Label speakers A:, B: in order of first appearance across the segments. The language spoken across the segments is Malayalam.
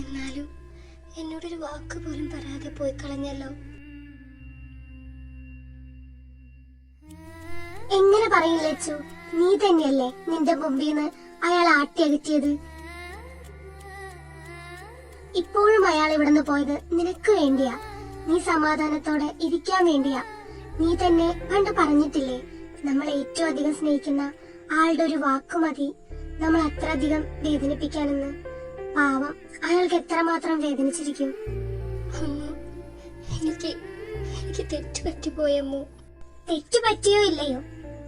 A: എന്നാലും എന്നോടൊരു വാക്ക് പോലും പറയാതെ പോയി കളഞ്ഞല്ലോ. എങ്ങനെ പറയില്ല അച്ചു, നീ തന്നെയല്ലേ നിന്റെ മുമ്പിന്ന് അയാൾ ആട്ടിയകറ്റിയത്. ഇപ്പോഴും അയാൾ ഇവിടുന്ന് പോയത് നിനക്ക് വേണ്ടിയാ, നീ സമാധാനത്തോടെ ഇരിക്കാൻ വേണ്ടിയാ. നീ തന്നെ പണ്ട് പറഞ്ഞിട്ടില്ലേ, നമ്മൾ ഏറ്റവും അധികം സ്നേഹിക്കുന്ന ആളുടെ ഒരു വാക്ക് മതി നമ്മൾ അത്ര അധികം വേദനിപ്പിക്കാനെന്ന്. പാവം, അയാൾക്ക് എത്രമാത്രം വേദനിച്ചിരിക്കും. എനിക്ക് തെറ്റുപറ്റിപ്പോയമ്മോ. തെറ്റുപറ്റിയോ ഇല്ലയോ,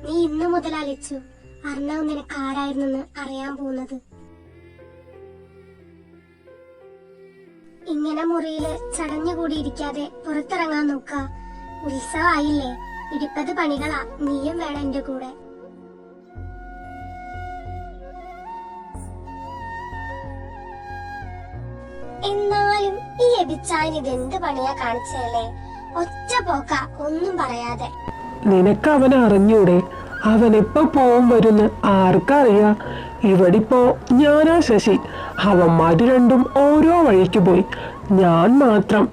A: നീ ഇന്നു മുതലാലിച്ചു അർണവ് നിനക്ക് ആരായിരുന്നെന്ന് അറിയാൻ പോകുന്നത്. ഇങ്ങനെ മുറിയില് ചടഞ്ഞുകൂടിയിരിക്കാതെ പുറത്തിറങ്ങാൻ നോക്ക. ഉത്സവമായില്ലേ, ഇടിപ്പത് പണികളാ, നീയും വേണം എന്റെ കൂടെ. എന്നാലും ഈ എബിച്ചായൻ ഇതെന്ത് പണിയാ കാണിച്ചല്ലേ, ഒറ്റ പോക്ക ഒന്നും പറയാതെ.
B: നിനക്ക് അവനെ അറിഞ്ഞൂടെ? അവനെപ്പോ പോവും വരുന്ന് ആർക്കറിയാ? ഇവിടിപ്പോ ഞാനാ ശശി, അവന്മാര് രണ്ടും ഓരോ വഴിക്ക് പോയി, ഞാൻ മാത്രം.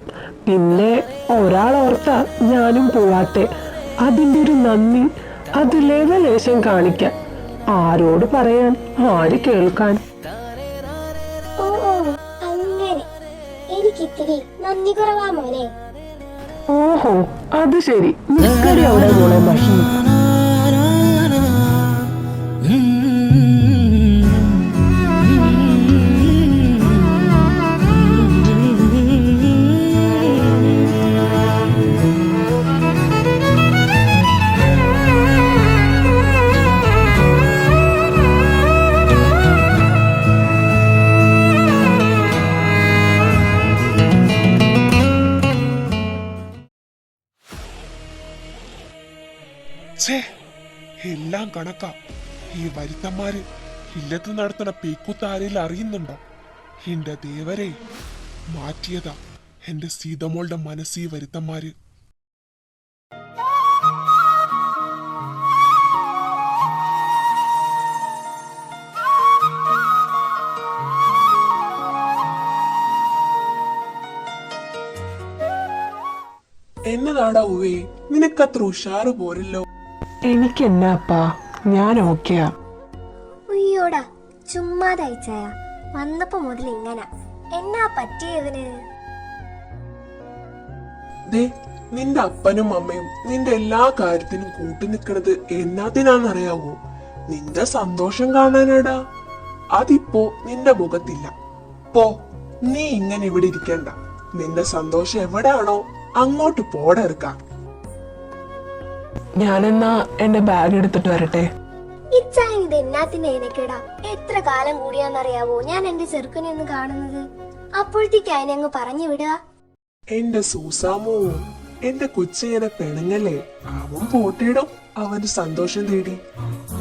B: പിന്നെ ഒരാളോർത്ത ഞാനും പോവാത്തെ, അതിന്റെ ഒരു നന്ദി അത് ലേശം കാണിക്കാൻ. ആരോട് പറയാൻ, ആര് കേൾക്കാൻ?
A: ഓ അങ്ങനെ, എനിക്കിത്തിരി നന്ദി കുറവാ മോനെ.
B: ഓഹോ, അത് ശരി. നിക്കടി അവിടെ മോളെ മഹി.
C: എല്ലാം കണക്കാ. ഈ വരുത്തന്മാര് ഇല്ലത്ത് നടത്തുന്ന പേക്കൂത്ത് ആരെങ്കിലും അറിയുന്നുണ്ടോ? എന്റെ ദേവരെ, മാറ്റിയതാ എന്റെ സീതമോളുടെ മനസ്സീ വരുത്തന്മാര്. എന്നതാടാ ഉവേ, നിനക്കത്ര ഉഷാറ് പോരല്ലോ.
B: എനിക്കെന്നാപ്പാ, ഞാൻ ഓക്കെയാ.
A: ഉയ്യോടാ, ചുമ്മാതയച്ചായ, വന്നപ്പോ മുതൽ ഇങ്ങനെ എന്നാ പറ്റിയതിന്?
C: നിന്റെ അപ്പനും അമ്മയും നിന്റെ എല്ലാ കാര്യത്തിനും കൂട്ടു നിക്കണത് എന്നാത്തിനാന്നറിയാവോ? നിന്റെ സന്തോഷം കാണാനാടാ. അതിപ്പോ നിന്റെ മുഖത്തില്ല. പോ, നീ ഇങ്ങനെ ഇവിടെ ഇരിക്കണ്ട. നിന്റെ സന്തോഷം എവിടെയാണോ അങ്ങോട്ട് പോടെടുക്കാം.
B: ഞാനെന്നാ എന്റെ ബാഗ് എടുത്തിട്ട് വരട്ടെ.
A: ഇച്ചായൻ ഇത് എന്നാത്തിന്റെ എനക്കെടാ, എത്ര കാലം കൂടിയാന്നറിയാവോ ഞാൻ എന്റെ ചെറുക്കനെ ഒന്ന് കാണുന്നത്. അപ്പോഴത്തേക്ക് അതിനെ അങ്ങ് പറഞ്ഞു വിടുക.
C: എന്റെ സൂസാമോ, എന്റെ കൊച്ചിങ്ങനെ പെണുങ്ങല്ലേ, അവൻ പോട്ടിയിടും അവന്റെ സന്തോഷം തേടി.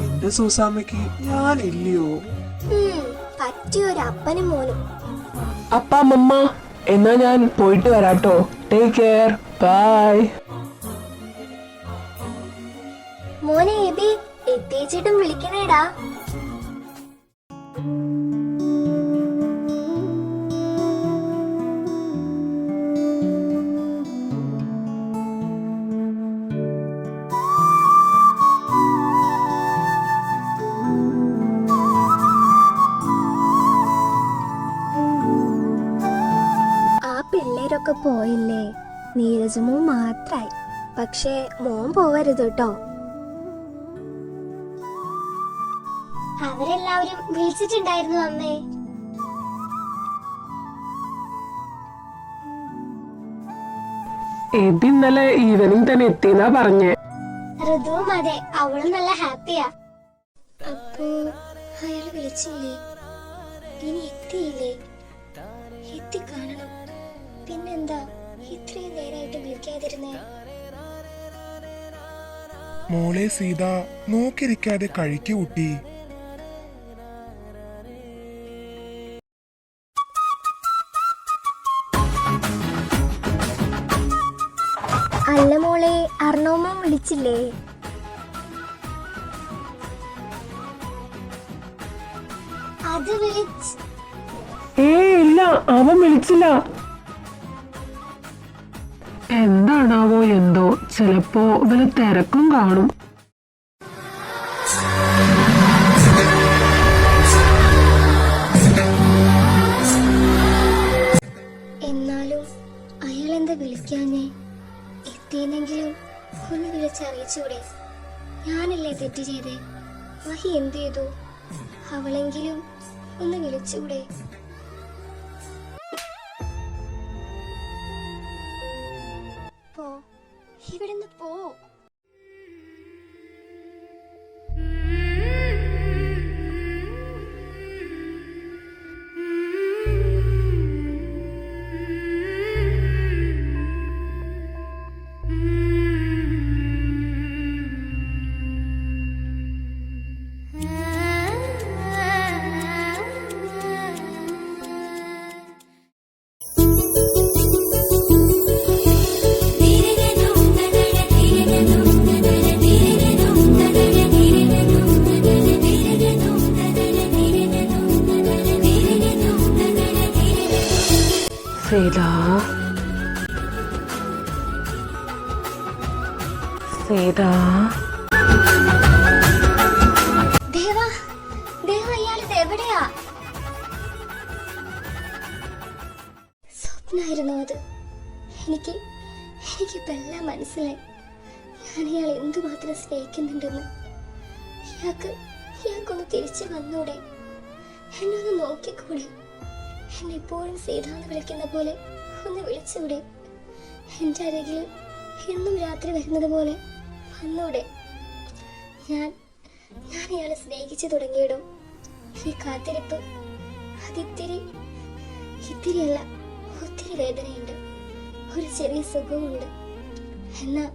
C: എന്റെ സൂസാമ്മയ്ക്ക് ഞാനില്ലയോ?
A: പറ്റിയൊരു അപ്പനും മോനും.
B: അപ്പാ മമ്മ, എന്നാ ഞാൻ പോയിട്ട് വരാട്ടോ. Take care, bye.
A: മോനെ എബി, എത്തിച്ചിട്ടും വിളിക്കണേടാ. ആ പിള്ളേരൊക്കെ പോയില്ലേ, നീരജമോ മാത്രായി. പക്ഷേ മോൻ പോവരുത് കേട്ടോ. അവരെല്ലാവരും വിളിച്ചിട്ടുണ്ടായിരുന്നു അമ്മേ.
B: ഇന്നലെ ഈവനിങ് തന്നെ എത്തിന്നാ പറഞ്ഞേ.
A: ഋതുവും അതെ, അവളും നല്ല ഹാപ്പിയാ. അപ്പോ അയാൾ വിളിച്ചില്ലേ? ഇനി എത്തിയില്ലേ? എത്തിക്കാണണം. പിന്നെന്താ ഇത്രയും നേരായിട്ട് വിളിക്കാതിരുന്നേ?
C: മോളെ സീത, നോക്കിരിക്കാതെ കഴിക്കൂ കുട്ടി.
A: അല്ല മോളെ, അർണോമ വിളിച്ചില്ലേ? അത്
B: ഇല്ല ഇല്ല, അവൻ വിളിച്ചില്ല. എന്താണാവോ എന്തോ, ചിലപ്പോ വല്ല തിരക്കും കാണും.
A: എന്നാലും അയാളെന്താ വിളിക്കാഞ്ഞേ? എത്തിയെന്നെങ്കിലും ഒന്ന് വിളിച്ചറിയിച്ചൂടെ? ഞാനല്ലേ തെറ്റ് ചെയ്തേ? വഹി എന്ത് ചെയ്തു? അവളെങ്കിലും ഒന്ന് വിളിച്ചൂടെ? പോ, ഇവിടുന്ന് പോ.
B: സീതാ, സീതാ,
A: ദേവാ, ദേവാ, ഇയാളിത് എവിടെയാ? സ്വപ്നായിരുന്നു അത്. എനിക്കിപ്പോ എല്ലാം മനസ്സിലായി. ഞാൻ ഇയാൾ എന്തുമാത്രം സ്നേഹിക്കുന്നുണ്ടെന്ന്. ഇയാൾക്കൊന്ന് തിരിച്ചു വന്നൂടെ? എന്നെ ഒന്ന് നോക്കിക്കൂടെ? എന്നെ എപ്പോഴും സീതാന്ന് വിളിക്കുന്ന പോലെ ഒന്ന് വിളിച്ചൂടെ? എൻ്റെ അരികിൽ എന്നും രാത്രി വരുന്നത് പോലെ വന്നൂടെ? ഞാൻ ഇയാളെ സ്നേഹിച്ചു തുടങ്ങിയിടും. ഈ കാത്തിരിപ്പ് ഇത്തിരിയല്ല, ഒത്തിരി വേദനയുണ്ട്, ഒരു ചെറിയ സുഖമുണ്ട്. എന്നാ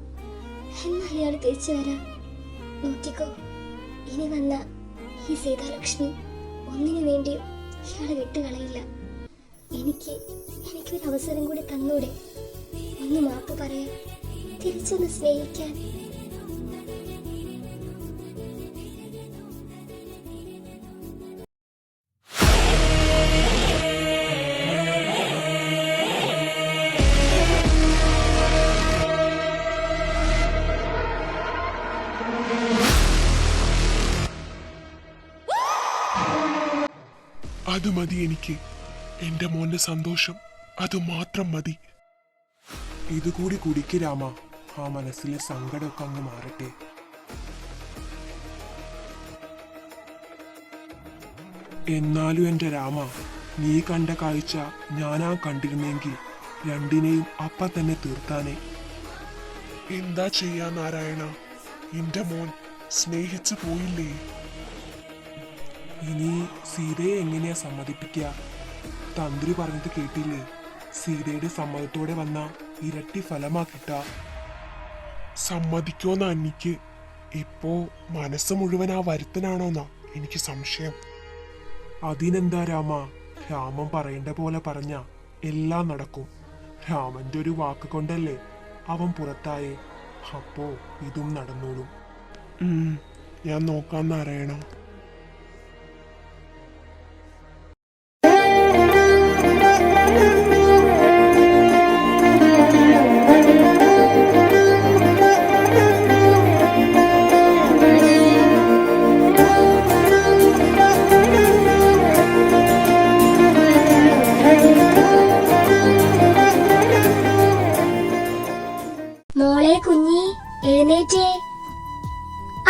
A: ഇയാൾ തിരിച്ചു വരാം. നോക്കിക്കോ, ഇനി വന്ന ഈ സീതാലക്ഷ്മി ഒന്നിനു വേണ്ടിയും ഇയാളെ വിട്ടുകളയില്ല. എനിക്കൊരു അവസരം കൂടി തന്നൂടെ? ഒന്ന് മാപ്പ് പറയാൻ, തിരിച്ചൊന്ന് സ്നേഹിക്കാൻ.
C: അത് മതി എനിക്ക്. എന്റെ മോന്റെ സന്തോഷം അത് മാത്രം മതി. ഇതുകൂടി കുടിക്ക് രാമ, ആ മനസ്സിലെ സങ്കടമൊക്കെ അങ്ങ് മാറട്ടെ. എന്നാലും എന്റെ രാമ, നീ കണ്ട കാഴ്ച ഞാനാ കണ്ടിരുന്നെങ്കിൽ രണ്ടിനെയും അപ്പ തന്നെ തീർത്താനെ. എന്താ ചെയ്യാ നാരായണ, എന്റെ മോൻ സ്നേഹിച്ചു പോയില്ലേ? ഇനി സീതയെ എങ്ങനെയാ സമ്മതിപ്പിക്കുക? തന്ത്രി പറഞ്ഞത് കേട്ടില്ലേ? സീതയുടെ സമ്മതത്തോടെ വന്ന ഇരട്ടി ഫലമാ കിട്ട. സമ്മതിക്കോന്ന അന്നിക്ക് ഇപ്പോ മനസ്സ് മുഴുവൻ ആ വരുത്തനാണോന്നാ എനിക്ക് സംശയം. അതിനെന്താ രാമ, രാമൻ പറയേണ്ട പോലെ പറഞ്ഞ എല്ലാം നടക്കും. രാമന്റെ ഒരു വാക്ക് കൊണ്ടല്ലേ അവൻ പുറത്തായേ. അപ്പോ ഇതും നടന്നോളും. ഞാൻ നോക്കാൻ നാരായണ.
A: മോളെ കുഞ്ഞി, എഴുന്നേറ്റേ.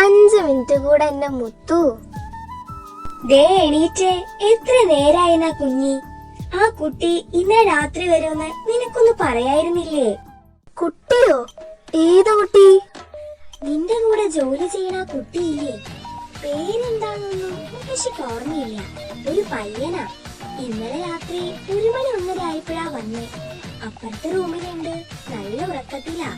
A: 5 മിനിറ്റ് കൂടെ എന്നെ മുത്തു. ദേ എണീറ്റേ. എത്ര നേരായിനാ കുഞ്ഞി? ആ കുട്ടി ഇന്നലെ രാത്രി വരുമെന്ന് നിനക്കൊന്ന് പറയായിരുന്നില്ലേ? കുട്ടിയോ? ഏത് കുട്ടി? നിന്റെ കൂടെ ജോലി ചെയ്യണ ആ കുട്ടിയില്ലേ? പേരെന്താണെന്നൊന്നും എനിക്ക് ഓർമ്മയില്ല. ഒരു പയ്യനാ. ഇന്നലെ രാത്രി 1 മണി 1:30 ആയപ്പോഴാ വന്നേ. അപ്പുറത്തെ റൂമിലുണ്ട്, നല്ല ഉറക്കത്തിലാ.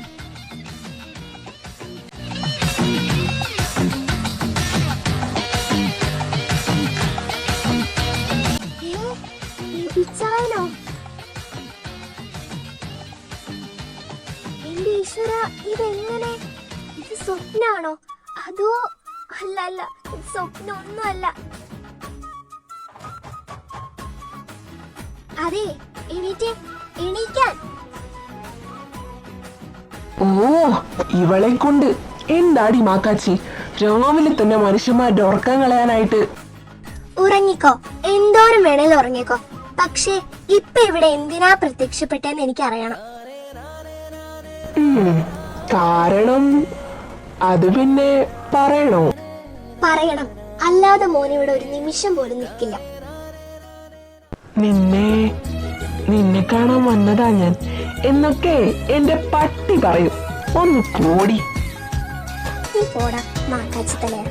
A: പിച്ചായനോ? എന്റെ ഈശ്വര, ഇതെങ്ങനെ? ഇത് സ്വപ്നാണോ? അതോ അല്ല, ഇത് സ്വപ്നമൊന്നുമല്ല. അതെ, എണീറ്റേ, എണീക്കാൻ.
B: ഓ, ഇവളെ കൊണ്ട് എന്താടി മാക്കാച്ചി രാവിലെ തന്നെ മനുഷ്യന്മാരുടെ ഉറക്കം കളയാനായിട്ട്.
A: ഉറങ്ങിക്കോ, എന്തോരം വേണേലും ഉറങ്ങിക്കോ. പക്ഷേ ഇപ്പൊ ഇവിടെ എന്തിനാ പ്രത്യക്ഷപ്പെട്ടെന്ന് എനിക്ക് അറിയണം.
B: കാരണം അത് പിന്നെ പറയണോ?
A: പറയണം, അല്ലാതെ മോൻ ഇവിടെ ഒരു നിമിഷം പോലും നിൽക്കില്ല.
B: നിന്നെ കാണാൻ വന്നതാ ഞാൻ എന്നൊക്കെ എന്റെ പട്ടി പറയും. ഒന്ന് പോടി.
A: നീ പോടാ മാക്കാച്ചി തലയാ.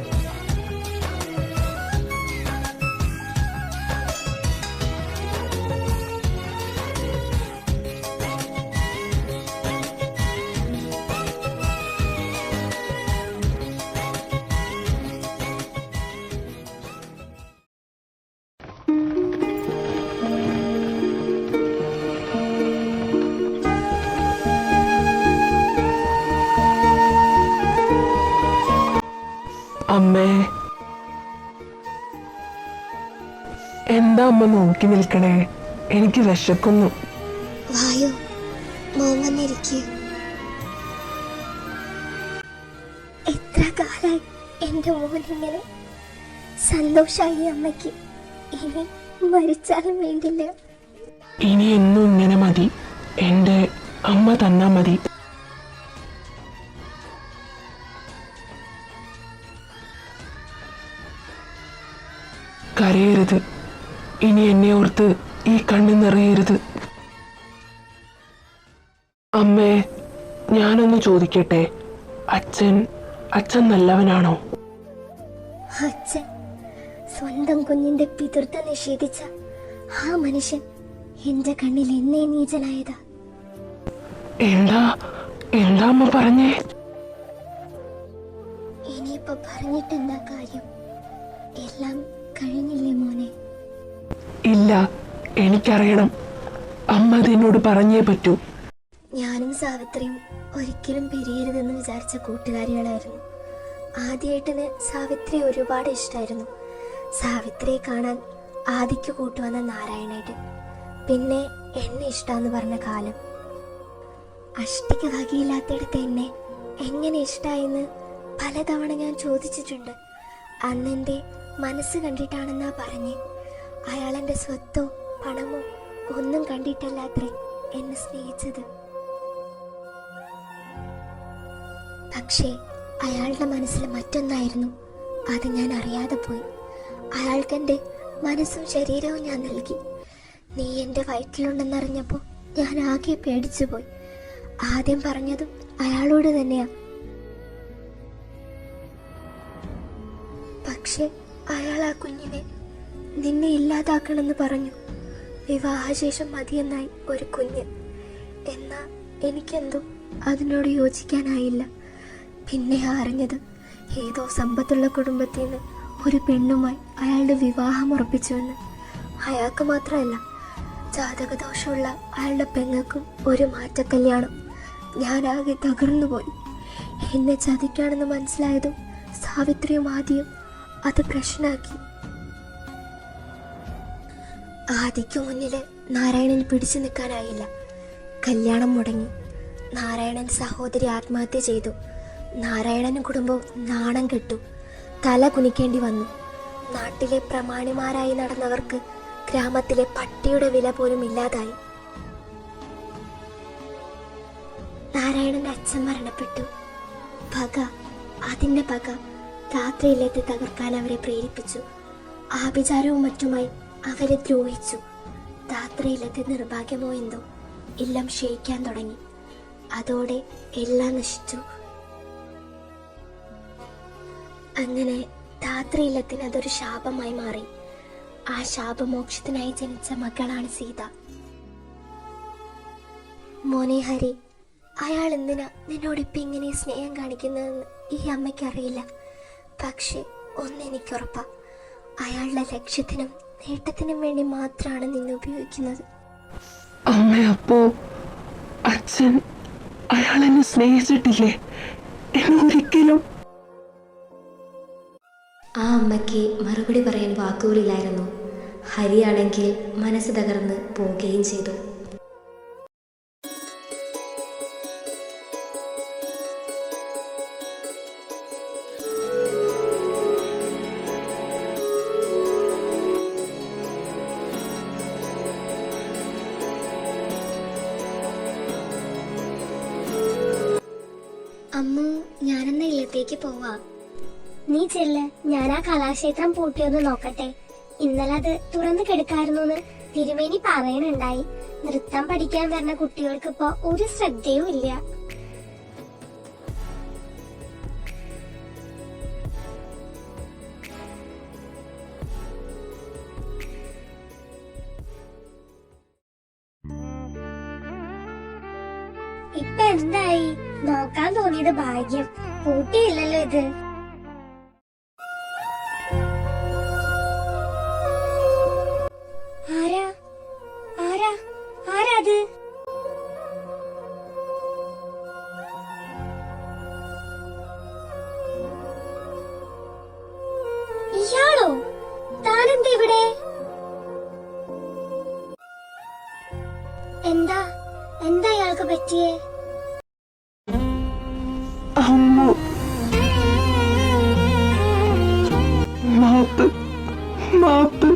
B: അമ്മേ, എന്താ അമ്മ നോക്കി നിൽക്കണേ? എനിക്ക് വിശക്കുന്നു.
A: വായു, മോൻ വന്നിരിക്കൂ. എത്ര കാലായി എന്റെ മോൻ ഇങ്ങനെ സന്തോഷായി. അമ്മയ്ക്ക് ഇനി മരിച്ചാലും വേണ്ടില്ല.
B: ഇനി എന്നും ഇങ്ങനെ മതി. എന്റെ അമ്മ തന്നാ മതി. കരയരുത്. ഇനി എന്നെ ഓർത്ത് ഈ കണ്ണ് നിറയരുത്. അമ്മേ, ഞാനൊന്ന് ചോദിക്കട്ടെ, അച്ഛൻ നല്ലവനാണോ?
A: അച്ഛൻ സ്വന്തം കുഞ്ഞിന്റെ പിതൃത്വം നിഷേധിച്ച ആ മനുഷ്യൻ എന്റെ കണ്ണിൽ എന്നേ നീചനായതാ.
B: എന്താ അമ്മ പറഞ്ഞേ?
A: ഇനിയിപ്പോ പറഞ്ഞിട്ടെന്താ കാര്യം? എല്ലാം കഴിഞ്ഞില്ലേ മോനെ?
B: ഇല്ല, എനിക്കറിയണം. അമ്മ അതിനോട് പറഞ്ഞേ പറ്റൂ.
A: ഞാനും സാവിത്രിയും ഒരിക്കലും പിരിയരുതെന്ന് വിചാരിച്ച കൂട്ടുകാരികളായിരുന്നു. ആദ്യമായിട്ടിന് സാവിത്രിയെ ഒരുപാട് ഇഷ്ടമായിരുന്നു. സാവിത്രിയെ കാണാൻ ആദിക്ക് കൂട്ടുവന്ന നാരായണേട്ടൻ, പിന്നെ എന്നെ ഇഷ്ടാന്ന് പറഞ്ഞ കാലം. അഷ്ടിക്ക് വകയില്ലാത്തടത്ത് എന്നെ എങ്ങനെ ഇഷ്ടായെന്ന് പലതവണ ഞാൻ ചോദിച്ചിട്ടുണ്ട്. അന്നെൻ്റെ മനസ്സ് കണ്ടിട്ടാണെന്നാ പറഞ്ഞ്. അയാളെൻ്റെ സ്വത്തോ പണമോ ഒന്നും കണ്ടിട്ടല്ലാത്രേ എന്നെ സ്നേഹിച്ചത്. പക്ഷേ അയാളുടെ മനസ്സിൽ മറ്റൊന്നായിരുന്നു. അത് ഞാൻ അറിയാതെ പോയി. അയാൾക്കെൻ്റെ മനസ്സും ശരീരവും ഞാൻ നൽകി. നീ എൻ്റെ വയറ്റിലുണ്ടെന്നറിഞ്ഞപ്പോൾ ഞാൻ ആകെ പേടിച്ചു പോയി. ആദ്യം പറഞ്ഞതും അയാളോട് തന്നെയാ. പക്ഷെ അയാൾ ആ കുഞ്ഞിനെ നിന്നെ ഇല്ലാതാക്കണമെന്ന് പറഞ്ഞു. വിവാഹശേഷം മതിയെന്നായി ഒരു കുഞ്ഞ്. എന്നാ എനിക്കെന്തോ അതിനോട് യോജിക്കാനായില്ല. പിന്നെ അറിഞ്ഞത് ഏതോ സമ്പത്തുള്ള കുടുംബത്തിൽ നിന്ന് ഒരു പെണ്ണുമായി അയാളുടെ വിവാഹം ഉറപ്പിച്ചുവെന്ന്. അയാൾക്ക് മാത്രമല്ല, ജാതകദോഷമുള്ള അയാളുടെ പെങ്ങൾക്കും ഒരു മാറ്റക്കല്യാണം. ഞാനാകെ തകർന്നുപോയി. എന്നെ ചതിക്കാണെന്ന് മനസ്സിലായതും സാവിത്രിയും ആദ്യം അത് പ്രശ്നമാക്കി. ആദിക്ക് മുന്നിൽ നാരായണൻ പിടിച്ചു നിൽക്കാനായില്ല. കല്യാണം മുടങ്ങി. നാരായണൻ സഹോദരി ആത്മഹത്യ ചെയ്തു. നാരായണനും കുടുംബവും നാണം കെട്ടു. തല കുനിക്കേണ്ടി വന്നു. നാട്ടിലെ പ്രമാണിമാരായി നടന്നവർക്ക് ഗ്രാമത്തിലെ പട്ടിയുടെ വില പോലും ഇല്ലാതായി. നാരായണന്റെ അച്ഛൻ മരണപ്പെട്ടു. അതിന്റെ പക രാത്രിയിലെത്തി തകർക്കാൻ അവരെ പ്രേരിപ്പിച്ചു. ആഭിചാരവും മറ്റുമായി അവരെ ദ്രോഹിച്ചു. രാത്രിയിലെത്തി നിർഭാഗ്യമോ എന്തോ എല്ലാം ക്ഷയിക്കാൻ തുടങ്ങി. അതോടെ എല്ലാം നശിച്ചു. അങ്ങനെ രാത്രിയിലത്തിന് അതൊരു ശാപമായി മാറി. ആ ശാപമോക്ഷത്തിനായി ജനിച്ച മകളാണ് സീത. മോനെ ഹരി, അയാൾ എന്തിനാ നിന്നോടിപ്പം ഇങ്ങനെ സ്നേഹം കാണിക്കുന്നതെന്ന് ഈ അമ്മയ്ക്ക് അറിയില്ല. പക്ഷെ ഒന്നെനിക്കുറപ്പാ, അയാളുടെ ലക്ഷ്യത്തിനും നേട്ടത്തിനും വേണ്ടി മാത്രമാണ് നിന്നെ ഉപയോഗിക്കുന്നത്.
B: അമ്മ, അപ്പോ അച്ഛൻ അയാളെന്നെ സ്നേഹിച്ചിട്ടില്ലേ? ഒരിക്കലും.
D: ആ അമ്മയ്ക്ക് മറുപടി പറയാൻ വാക്കുകളില്ലായിരുന്നു. ഹരിയാണെങ്കിൽ മനസ്സ് തകർന്ന് പോവുകയും ചെയ്തു.
A: അമ്മു, ഞാനെന്ന ഇല്ലത്തേക്ക് പോവാ. നീ ചെല്ല്, ഞാൻ ആ കലാക്ഷേത്രം പൂട്ടിയൊന്ന് നോക്കട്ടെ. ഇന്നലെ അത് തുറന്നു കിടക്കായിരുന്നു തിരുമേനി പറയണുണ്ടായി. നൃത്തം പഠിക്കാൻ വരുന്ന കുട്ടികൾക്ക് ഇപ്പൊ ഒരു ശ്രദ്ധയും ഇല്ല. ഇപ്പൊ എന്തായി? നോക്കാൻ തോന്നിയത് ഭാഗ്യം, പൂട്ടിയില്ലല്ലോ ഇത്. ആരാ ആരാ ആരാ അത്? ഇയാളോ? താനെന്താ ഇവിടെ? എന്താ എന്താ ഇയാൾക്ക് പറ്റിയേ?
B: അമ്മ, മാപ്പ് മാപ്പ്.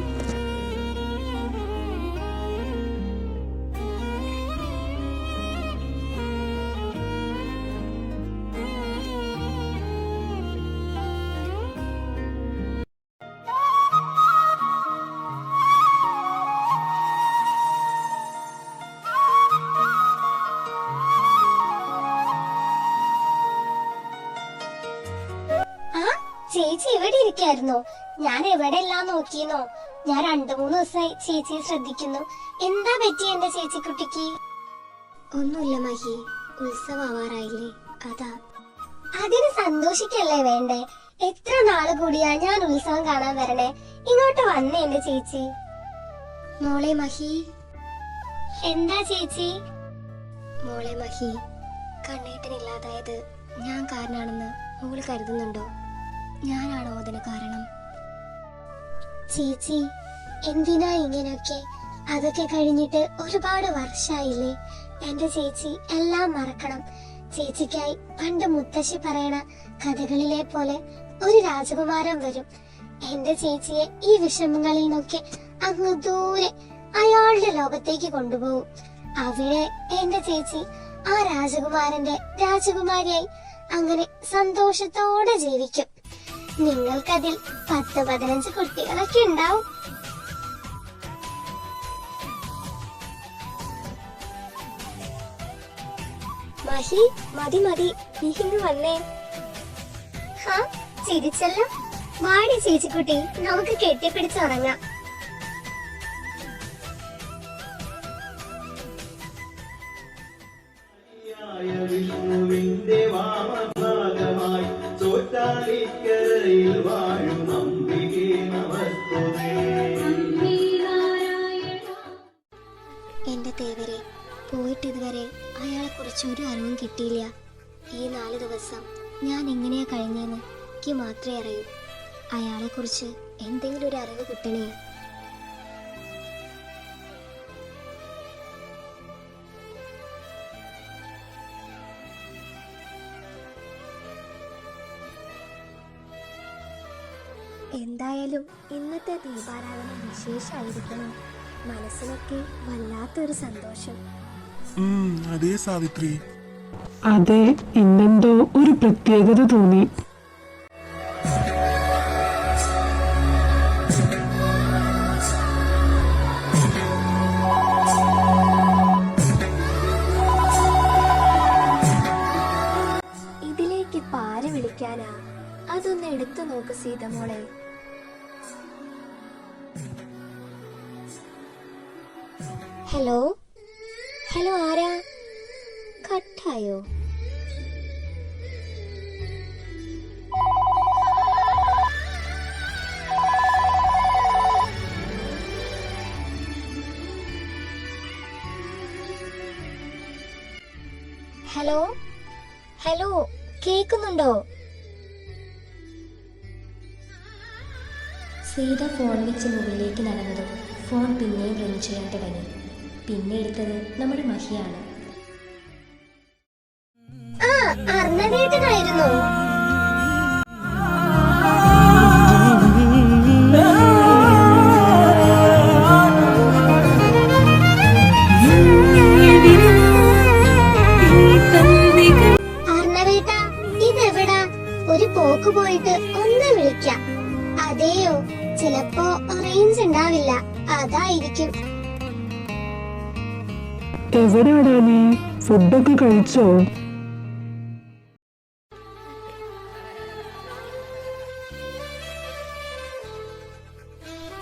A: ചേച്ചി ഇവിടെ ഇരിക്കായിരുന്നോ? ഞാൻ എവിടെ എല്ലാം നോക്കിയെന്നോ. ഞാൻ 2-3 ദിവസമായി ചേച്ചിയെ ശ്രദ്ധിക്കുന്നു. എന്താ പറ്റി എന്റെ ചേച്ചിക്കുട്ടിക്ക്? ഒന്നുമില്ല മഹി, ഉത്സവമാവാറായില്ലേ, അതാ. അതിന് സന്തോഷിക്കല്ലേ വേണ്ടേ? എത്ര നാള് കൂടിയാ ഞാൻ ഉത്സവം കാണാൻ വരണേ. ഇങ്ങോട്ട് വന്നേ എന്റെ ചേച്ചി. മോളെ മഹി. എന്താ ചേച്ചി? മോളെ മഹി, കണ്ണേട്ടനില്ലാതായത് ഞാൻ കാരണാണെന്ന് മോള് കരുതുന്നുണ്ടോ? ഞാനാണോ അതിന് കാരണം? ചേച്ചി, എന്തിനാ ഇങ്ങനെയൊക്കെ? അതൊക്കെ കഴിഞ്ഞിട്ട് ഒരുപാട് വർഷായില്ലേ. എന്റെ ചേച്ചി എല്ലാം മറക്കണം. ചേച്ചിക്കായി പണ്ട് മുത്തശ്ശി പറയണ കഥകളിലെ പോലെ ഒരു രാജകുമാരൻ വരും. എന്റെ ചേച്ചിയെ ഈ വിഷമങ്ങളിൽ നിന്നൊക്കെ അങ്ങ് ദൂരെ അയാളുടെ ലോകത്തേക്ക് കൊണ്ടുപോകും. അവിടെ എന്റെ ചേച്ചി ആ രാജകുമാരന്റെ രാജകുമാരിയായി അങ്ങനെ സന്തോഷത്തോടെ ജീവിക്കും. നിങ്ങൾക്കതിൽ 10-15 കുട്ടികളൊക്കെ ഉണ്ടാവും. മഹി, മതി മതി, നീ ഇങ്ങ് വന്നേ. ഹാ, ചിരിച്ചല്ലോ. വാടി ചേച്ചിക്കുട്ടി, നമുക്ക് കെട്ടിപ്പിടിച്ചുറങ്ങാം.
E: വിഷ്ണുവിന്റെ വാമഭാഗമായി ചോറ്റാലിക്കരയിൽ വാഴും അംബികേ നമസ്തുതേ.
A: എന്റെ തേവരെ, പോയിട്ട് ഇതുവരെ അയാളെ കുറിച്ച് ഒരു അറിവും കിട്ടിയില്ല. ഈ 4 ദിവസം ഞാൻ എങ്ങനെയാ കഴിഞ്ഞെന്ന് എനിക്ക് മാത്രമേ അറിയൂ. അയാളെ കുറിച്ച് എന്തെങ്കിലും ഒരു അറിവ് കിട്ടണേ. എന്തായാലും ഇന്നത്തെ ദീപാരാധന വിശേഷമായിരിക്കണം. മനസ്സിനൊക്കെ വല്ലാത്തൊരു സന്തോഷം.
C: അതേ സാവിത്രി.
B: അതെ, ഇന്നെന്തോ ഒരു പ്രത്യേകത തോന്നി.
A: ഇതിലേക്ക് പാര വിളിക്കാനാ? അതൊന്ന് എടുത്തു നോക്ക് സീതമോളെ. ഹലോ ഹലോ, ആരാ? കട്ടായോ? ഹലോ ഹലോ, കേക്കുന്നുണ്ടോ?
D: സീത ഫോൺ വെച്ച് മുകളിലേക്ക് നടന്നതും ഫോൺ പിന്നെയും റിങ് ചെയ്യാൻ തുടങ്ങി. പിന്നെ എടുത്തത് നമ്മുടെ മഹിയാണ്.
A: ആ അർണവേട്ടനായിരുന്നു. അർണവേട്ട, ഇതെവിടാ? ഒരു പോക്ക് പോയിട്ട് ഒന്ന് വിളിക്കാം. അതെയോ, ചിലപ്പോ റേഞ്ച് ഉണ്ടാവില്ല, അതായിരിക്കും.
B: എവിടെയാടാ നീ? ഫുഡൊക്കെ കഴിച്ചോ?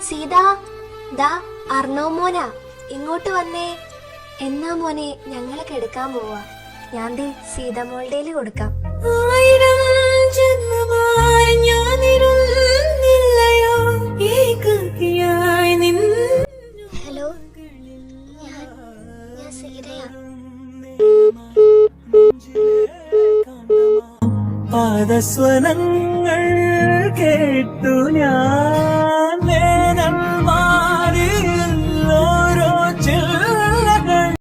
F: സീത, ദാ അർണോ മോനാ, ഇങ്ങോട്ട് വന്നേ. എന്നാ മോനെ, ഞങ്ങളെ കിടക്കാൻ പോവാ. ഞാൻ ദേ സീത മോളുടെ കൊടുക്കാം. ഹലോ, ഞാൻ സീതയാ.
E: പാദസ്വനങ്ങൾ കേട്ടു